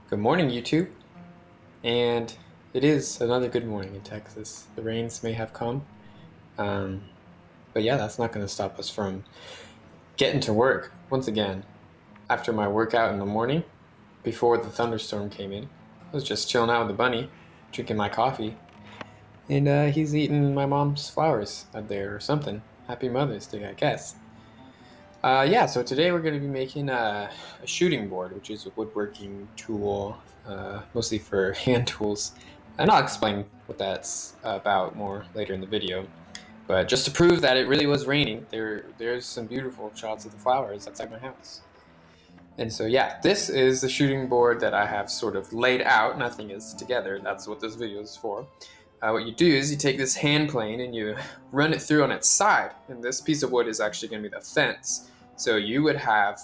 Good morning, YouTube. And it is another good morning in Texas. The rains may have come, but yeah, that's not going to stop us from getting to work. Once again, after my workout in the morning, before the thunderstorm came in, I was just chilling out with the bunny, drinking my coffee, and he's eating my mom's flowers out there or something. Happy Mother's Day, I guess. Yeah, so today we're going to be making a shooting board, which is a woodworking tool, mostly for hand tools. And I'll explain what that's about more later in the video. But just to prove that it really was raining, there's some beautiful shots of the flowers outside my house. And so yeah, this is the shooting board that I have sort of laid out. Nothing is together. That's what this video is for. What you do is you take this hand plane and you run it through on its side. And this piece of wood is actually going to be the fence. So you would have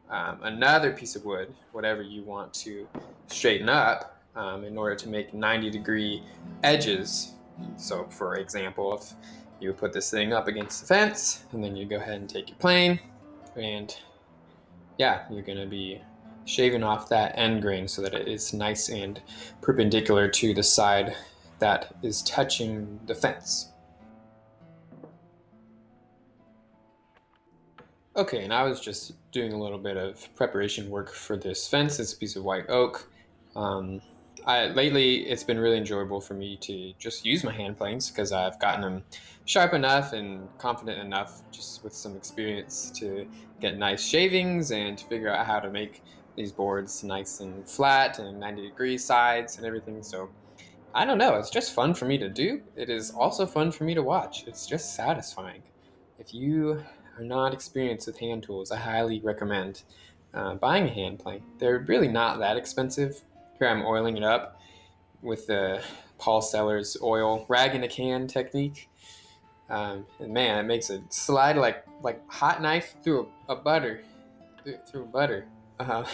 another piece of wood, whatever you want to straighten up in order to make 90-degree edges. So for example, if you put this thing up against the fence and then you go ahead and take your plane and yeah, you're going to be shaving off that end grain so that it is nice and perpendicular to the side that is touching the fence. Okay, and I was just doing a little bit of preparation work for this fence. It's a piece of white oak. Lately, it's been really enjoyable for me to just use my hand planes because I've gotten them sharp enough and confident enough, just with some experience, to get nice shavings and to figure out how to make these boards nice and flat and 90-degree sides and everything. So I don't know, it's just fun for me to do. It is also fun for me to watch. It's just satisfying. If you are not experienced with hand tools, I highly recommend buying a hand plane. They're really not that expensive. Here I'm oiling it up with the Paul Sellers oil rag in a can technique. And man, it makes it slide like hot knife through a butter. Through butter. Uh,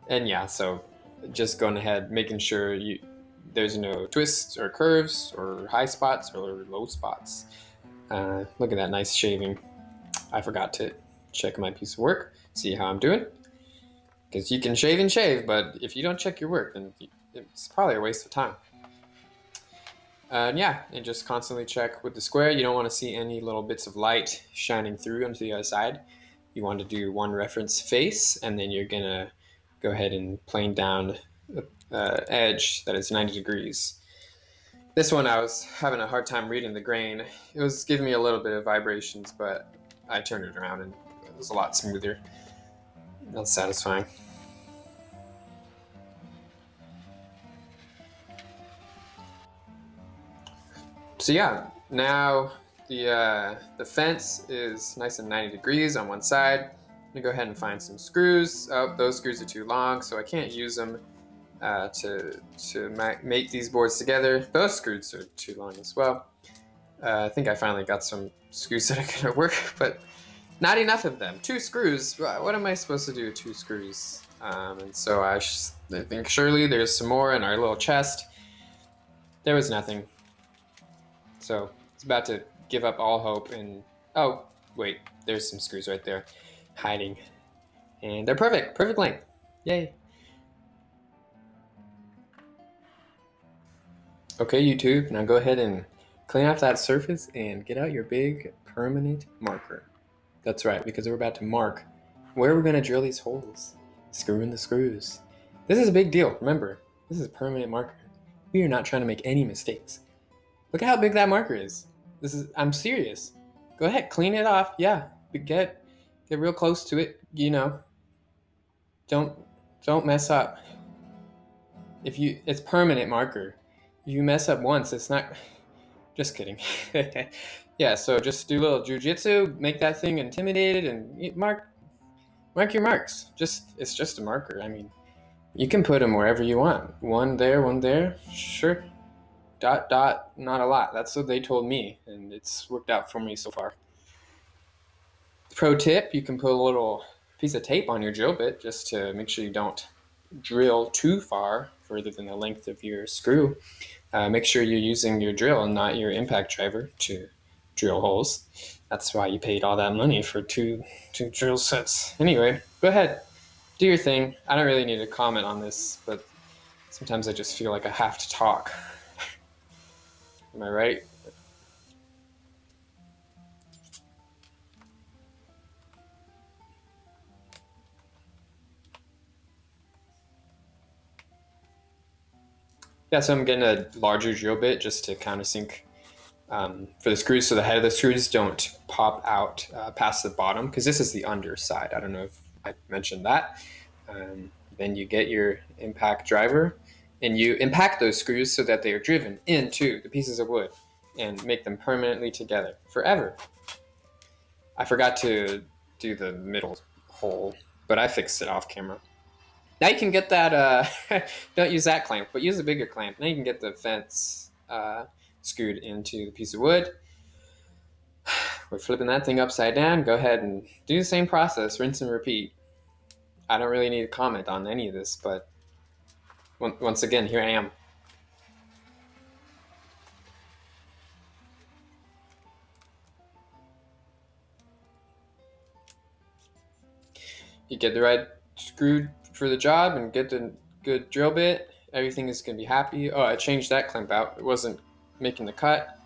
and yeah, so just going ahead, making sure there's no twists or curves or high spots or low spots. Look at that nice shaving. I forgot to check my piece of work, see how I'm doing. Because you can shave and shave, but if you don't check your work, then it's probably a waste of time. Yeah, and just constantly check with the square. You don't want to see any little bits of light shining through onto the other side. You want to do one reference face, and then you're going to go ahead and plane down the edge that is 90 degrees. This one I was having a hard time reading the grain. It was giving me a little bit of vibrations, but I turned it around and it was a lot smoother. That's satisfying. So yeah, now the fence is nice and 90 degrees on one side. I'm gonna go ahead and find some screws. Oh, those screws are too long, so I can't use them to make these boards together. Those screws are too long as well. I think I finally got some screws that are gonna work, but not enough of them. 2 screws. What am I supposed to do with 2 screws? And so I think surely there's some more in our little chest. There was nothing. So it's about to give up all hope and oh wait, there's some screws right there hiding. And they're perfect length. Yay. Okay, YouTube, now go ahead and clean off that surface and get out your big permanent marker. That's right, because we're about to mark where we're going to drill these holes. Screw in the screws. This is a big deal. Remember, this is a permanent marker. We are not trying to make any mistakes. Look at how big that marker is. I'm serious. Go ahead, clean it off. Yeah, but get real close to it, Don't mess up. It's permanent marker. If you mess up once, it's not. Just kidding. Yeah, so just do a little jujitsu, make that thing intimidated, and mark your marks. It's just a marker. I mean, you can put them wherever you want. One there, sure. Dot, dot, not a lot. That's what they told me, and it's worked out for me so far. Pro tip, you can put a little piece of tape on your drill bit just to make sure you don't drill too far, further than the length of your screw. Make sure you're using your drill and not your impact driver to drill holes. That's why you paid all that money for two drill sets. Anyway, go ahead. do your thing. I don't really need to comment on this, but sometimes I just feel like I have to talk. Am I right? Yeah, so I'm getting a larger drill bit just to countersink for the screws, so the head of the screws don't pop out past the bottom, because this is the underside. I don't know if I mentioned that. Then you get your impact driver and you impact those screws so that they are driven into the pieces of wood and make them permanently together forever. I forgot to do the middle hole, but I fixed it off camera. Now you can get that, don't use that clamp, but use a bigger clamp. Now you can get the fence screwed into the piece of wood. We're flipping that thing upside down. Go ahead and do the same process, rinse and repeat. I don't really need to comment on any of this, but once again, here I am. You get the right screw for the job and get the good drill bit, everything is going to be happy. Oh, I changed that clamp out. It wasn't making the cut.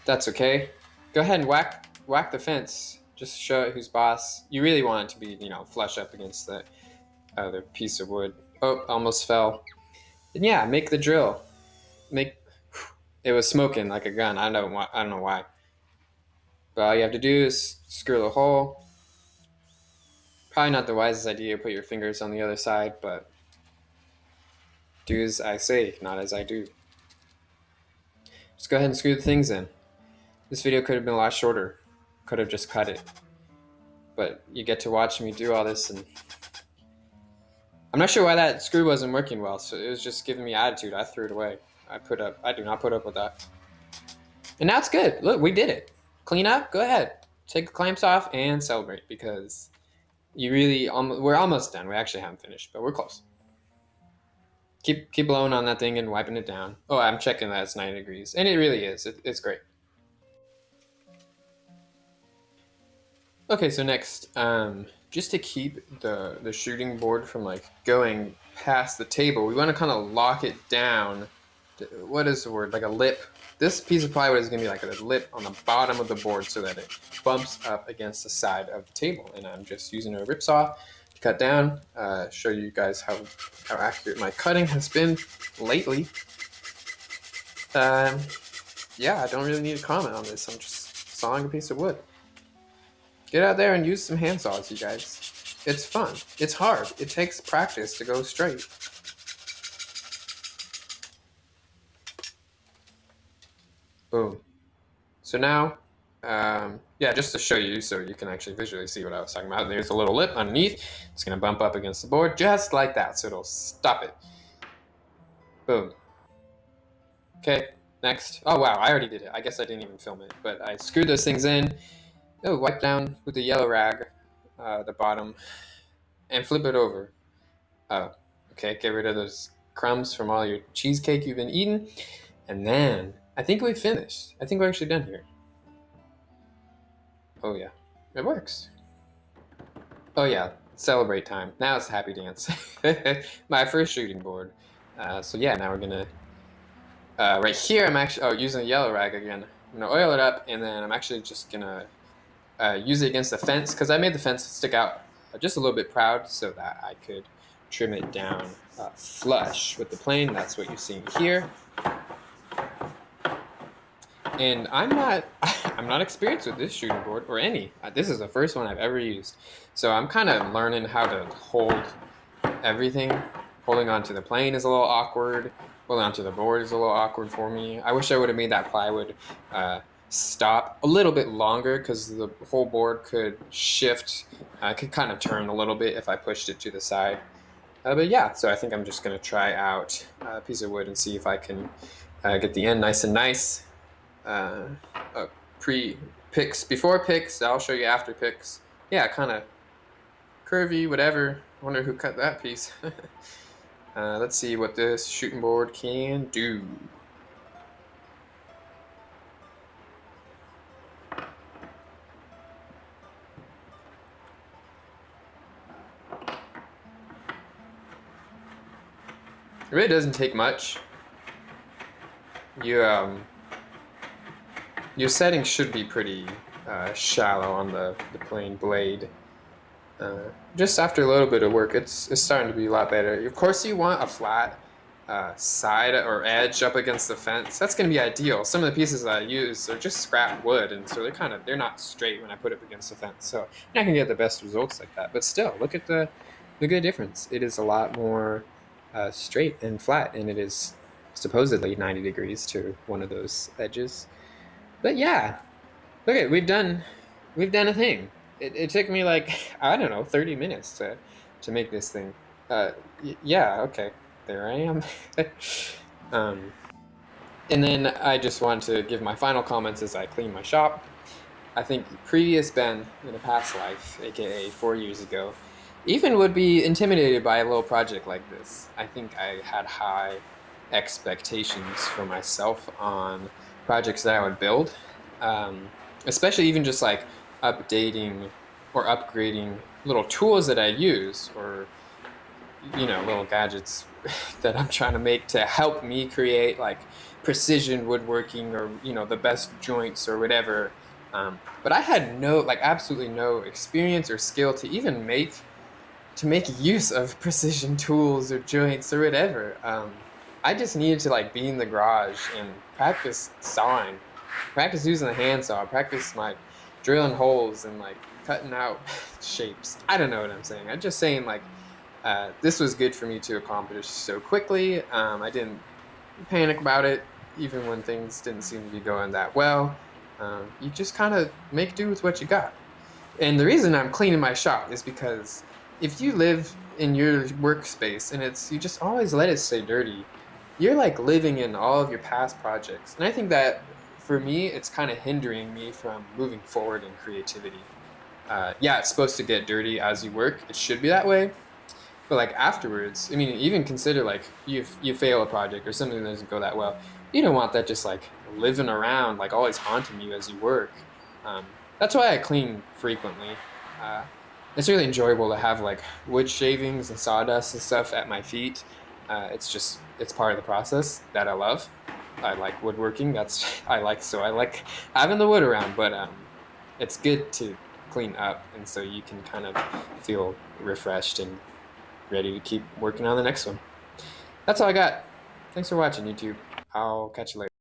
That's okay. Go ahead and whack the fence. Just show it who's boss. You really want it to be, flush up against the other piece of wood. Oh, almost fell. And yeah, make the drill. It was smoking like a gun. I don't know why. But all you have to do is screw the hole. Probably not the wisest idea to put your fingers on the other side, but do as I say, not as I do. Just go ahead and screw the things in. This video could have been a lot shorter. Could have just cut it. But you get to watch me do all this, and I'm not sure why that screw wasn't working well, so it was just giving me attitude. I threw it away. I do not put up with that. And now it's good. Look, we did it. Clean up, go ahead. Take the clamps off and celebrate, because we're almost done. We actually haven't finished, but we're close. Keep blowing on that thing and wiping it down. Oh, I'm checking that it's 90 degrees, and it really is. It's great. Okay, so next, just to keep the shooting board from like going past the table, we want to kind of lock it down. What is the word? Like a lip. This piece of plywood is going to be like a lip on the bottom of the board so that it bumps up against the side of the table. And I'm just using a rip saw to cut down, show you guys how accurate my cutting has been lately. Yeah, I don't really need to comment on this. I'm just sawing a piece of wood. Get out there and use some hand saws, you guys. It's fun. It's hard. It takes practice to go straight. Boom. So now, yeah, just to show you so you can actually visually see what I was talking about, there's a little lip underneath. It's going to bump up against the board just like that, so it'll stop it. Boom. Okay, next. Oh, wow, I already did it. I guess I didn't even film it, but I screwed those things in. Oh, wipe down with the yellow rag, the bottom, and flip it over. Oh, okay, get rid of those crumbs from all your cheesecake you've been eating. And then, I think we finished. I think we're actually done here. Oh yeah, it works. Oh yeah, celebrate time. Now it's happy dance. My first shooting board. So yeah, now we're gonna, right here I'm actually, using a yellow rag again. I'm gonna oil it up, and then I'm actually just gonna use it against the fence, because I made the fence stick out just a little bit proud so that I could trim it down flush with the plane. That's what you're seeing here. And I'm not experienced with this shooting board or any. This is the first one I've ever used, so I'm kind of learning how to hold everything. Holding onto the plane is a little awkward. Holding onto the board is a little awkward for me. I wish I would have made that plywood stop a little bit longer, because the whole board could shift. I could kind of turn a little bit if I pushed it to the side. But yeah, so I think I'm just going to try out a piece of wood and see if I can get the end nice and nice. Pre-picks, before picks, I'll show you after picks. Yeah, kind of curvy, whatever. Wonder who cut that piece. Let's see what this shooting board can do. It really doesn't take much. You your settings should be pretty shallow on the plane blade. Just after a little bit of work, it's starting to be a lot better. Of course, you want a flat side or edge up against the fence. That's going to be ideal. Some of the pieces that I use are just scrap wood, and so they're not straight when I put it up against the fence. So you're not going to get the best results like that. But still, look at the difference. It is a lot more straight and flat, and it is supposedly 90 degrees to one of those edges. But yeah, look at we've done a thing. It took me like I don't know 30 minutes to make this thing. Yeah, okay, there I am. um, and then I just want to give my final comments as I clean my shop. I think previous Ben in a past life, aka 4 years ago, even would be intimidated by a little project like this. I think I had high expectations for myself on projects that I would build, especially even just like updating or upgrading little tools that I use or little gadgets that I'm trying to make to help me create like precision woodworking or the best joints or whatever. But I had absolutely no experience or skill to even make use of precision tools or joints or whatever. I just needed to like be in the garage and practice sawing, practice using the handsaw, practice my drilling holes and like cutting out shapes. I don't know what I'm saying. I'm just saying like this was good for me to accomplish so quickly. I didn't panic about it, even when things didn't seem to be going that well. You just kind of make do with what you got. And the reason I'm cleaning my shop is because if you live in your workspace and you just always let it stay dirty, you're like living in all of your past projects. And I think that for me, it's kind of hindering me from moving forward in creativity. Yeah, it's supposed to get dirty as you work. It should be that way. But like afterwards, I mean, even consider like you fail a project or something that doesn't go that well. You don't want that just like living around, like always haunting you as you work. That's why I clean frequently. It's really enjoyable to have like wood shavings and sawdust and stuff at my feet. It's part of the process that I love. I like woodworking. I like having the wood around. But it's good to clean up, and so you can kind of feel refreshed and ready to keep working on the next one. That's all I got. Thanks for watching, YouTube. I'll catch you later.